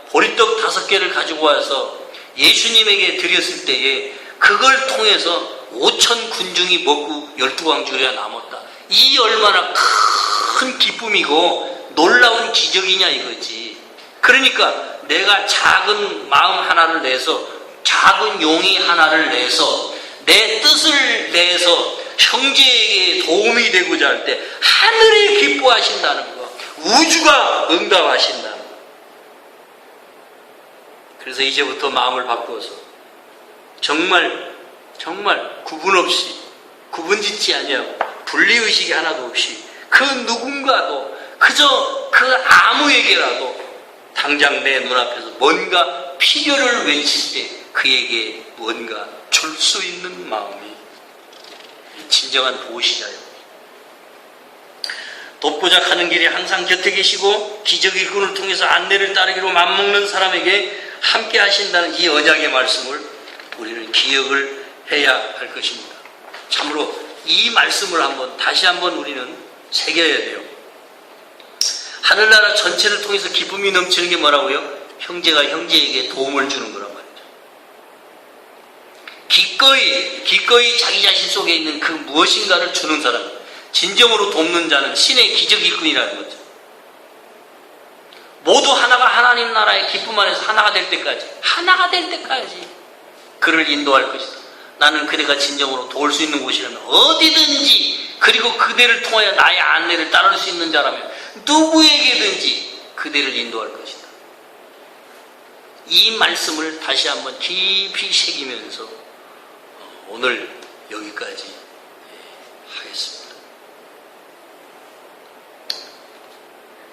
보리떡 5개를 가지고 와서 예수님에게 드렸을 때에 그걸 통해서 5천 군중이 먹고 12광주리가 남았다. 이 얼마나 큰 기쁨이고 놀라운 기적이냐 이거지. 그러니까 내가 작은 마음 하나를 내서, 작은 용의 하나를 내서, 내 뜻을 내서 형제에게 도움이 되고자 할 때 하늘이 기뻐하신다는 거, 우주가 응답하신다는 거. 그래서 이제부터 마음을 바꾸어서 정말 구분 없이, 구분짓지 아니하고 분리의식이 하나도 없이 그 누군가도, 그저 그 아무에게라도 당장 내 눈앞에서 뭔가 필요를 외칠 때 그에게 뭔가 줄 수 있는 마음이 진정한 보호자예요. 돕고자 하는 길에 항상 곁에 계시고 기적 일꾼을 통해서 안내를 따르기로 맘먹는 사람에게 함께 하신다는 이 언약의 말씀을 우리는 기억을 해야 할 것입니다. 참으로 이 말씀을 다시 한번 우리는 새겨야 돼요. 하늘나라 전체를 통해서 기쁨이 넘치는 게 뭐라고요? 형제가 형제에게 도움을 주는 거란 말이죠. 기꺼이 자기 자신 속에 있는 그 무엇인가를 주는 사람, 진정으로 돕는 자는 신의 기적 일꾼이라는 거죠. 모두 하나가 하나님 나라의 기쁨 안에서 하나가 될 때까지 그를 인도할 것이다. 나는 그대가 진정으로 도울 수 있는 곳이라면 어디든지, 그리고 그대를 통하여 나의 안내를 따를 수 있는 자라면 누구에게든지 그대를 인도할 것이다. 이 말씀을 다시 한번 깊이 새기면서 오늘 여기까지 하겠습니다.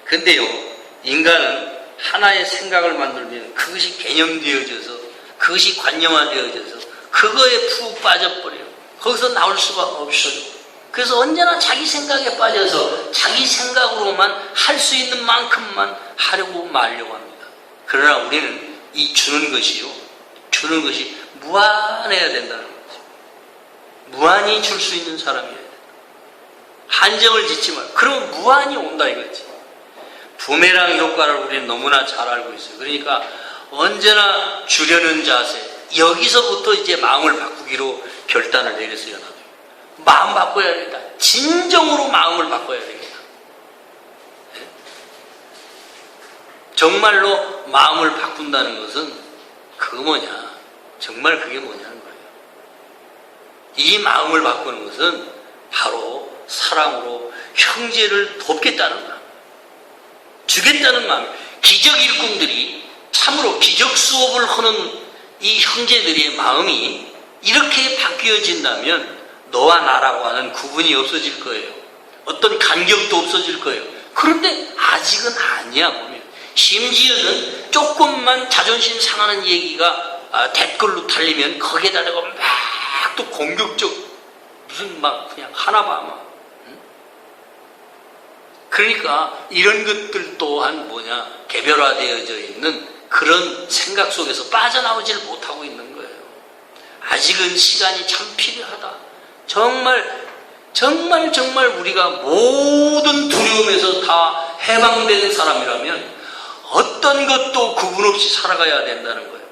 근데요, 인간은 하나의 생각을 만들면 그것이 개념되어져서, 그것이 관념화되어져서 그거에 푹 빠져버려요. 거기서 나올 수가 없어요. 그래서 언제나 자기 생각에 빠져서 자기 생각으로만 할 수 있는 만큼만 하려고 말려고 합니다. 그러나 우리는 이 주는 것이 무한해야 된다는 거죠. 무한히 줄 수 있는 사람이어야 된다. 한정을 짓지 말고, 그러면 무한히 온다 이거지. 부메랑 효과를 우리는 너무나 잘 알고 있어요. 그러니까 언제나 주려는 자세, 여기서부터 이제 마음을 바꾸기로 결단을 내렸어요. 나도 마음 바꿔야 된다. 진정으로 마음을 바꿔야 됩니다. 네? 정말로 마음을 바꾼다는 것은 정말 그게 뭐냐는 거예요. 이 마음을 바꾸는 것은 바로 사랑으로 형제를 돕겠다는 마음, 주겠다는 마음. 기적 일꾼들이 참으로 기적 수업을 하는 이 형제들의 마음이 이렇게 바뀌어진다면 너와 나라고 하는 구분이 없어질 거예요. 어떤 간격도 없어질 거예요. 그런데 아직은 아니야. 보면 심지어는 조금만 자존심 상하는 얘기가 댓글로 달리면 거기에다가 막 또 공격적, 무슨 막 그냥 하나 봐 막. 그러니까 이런 것들 또한 개별화되어져 있는 그런 생각 속에서 빠져나오질 못하고 있는 거예요. 아직은 시간이 참 필요하다. 정말 우리가 모든 두려움에서 다 해방된 사람이라면 어떤 것도 구분 없이 살아가야 된다는 거예요.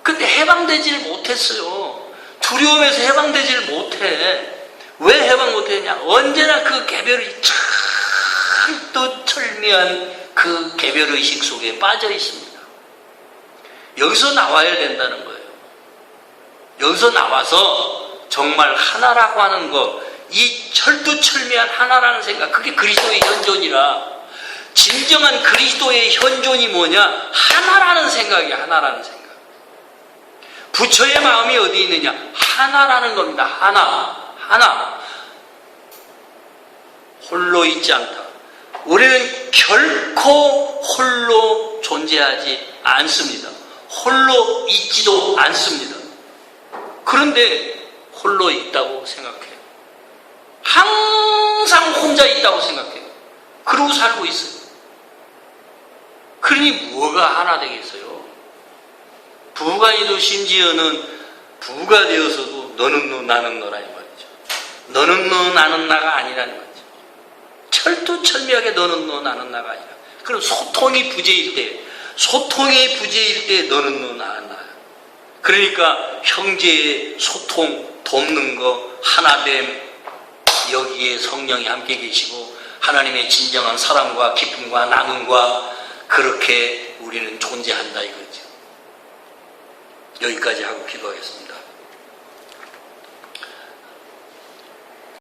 근데 해방되질 못했어요. 두려움에서 해방되질 못해. 왜 해방 못했냐? 언제나 그 개별이 또 철미한 그 개별의식 속에 빠져 있습니다. 여기서 나와야 된다는 거예요. 여기서 나와서 정말 하나라고 하는 것, 이 철두철미한 하나라는 생각, 그게 그리스도의 현존이라. 진정한 그리스도의 현존이 뭐냐? 하나라는 생각이야. 하나라는 생각. 부처의 마음이 어디 있느냐? 하나라는 겁니다. 하나. 홀로 있지 않다. 우리는 결코 홀로 존재하지 않습니다. 홀로 있지도 않습니다. 그런데 홀로 있다고 생각해요. 항상 혼자 있다고 생각해요. 그러고 살고 있어요. 그러니 뭐가 하나 되겠어요? 부부간이도 심지어는 부부가 되어서도 너는 너 나는 너라 이 말이죠. 너는 너 나는 나가 아니라는 거죠. 철두철미하게 너는 너 나는 나가 아니라. 그럼 소통이 부재일 때 너는 너 나는 나야. 그러니까 형제의 소통, 돕는 거, 하나됨, 여기에 성령이 함께 계시고 하나님의 진정한 사랑과 기쁨과 나눔과 그렇게 우리는 존재한다 이거죠. 여기까지 하고 기도하겠습니다.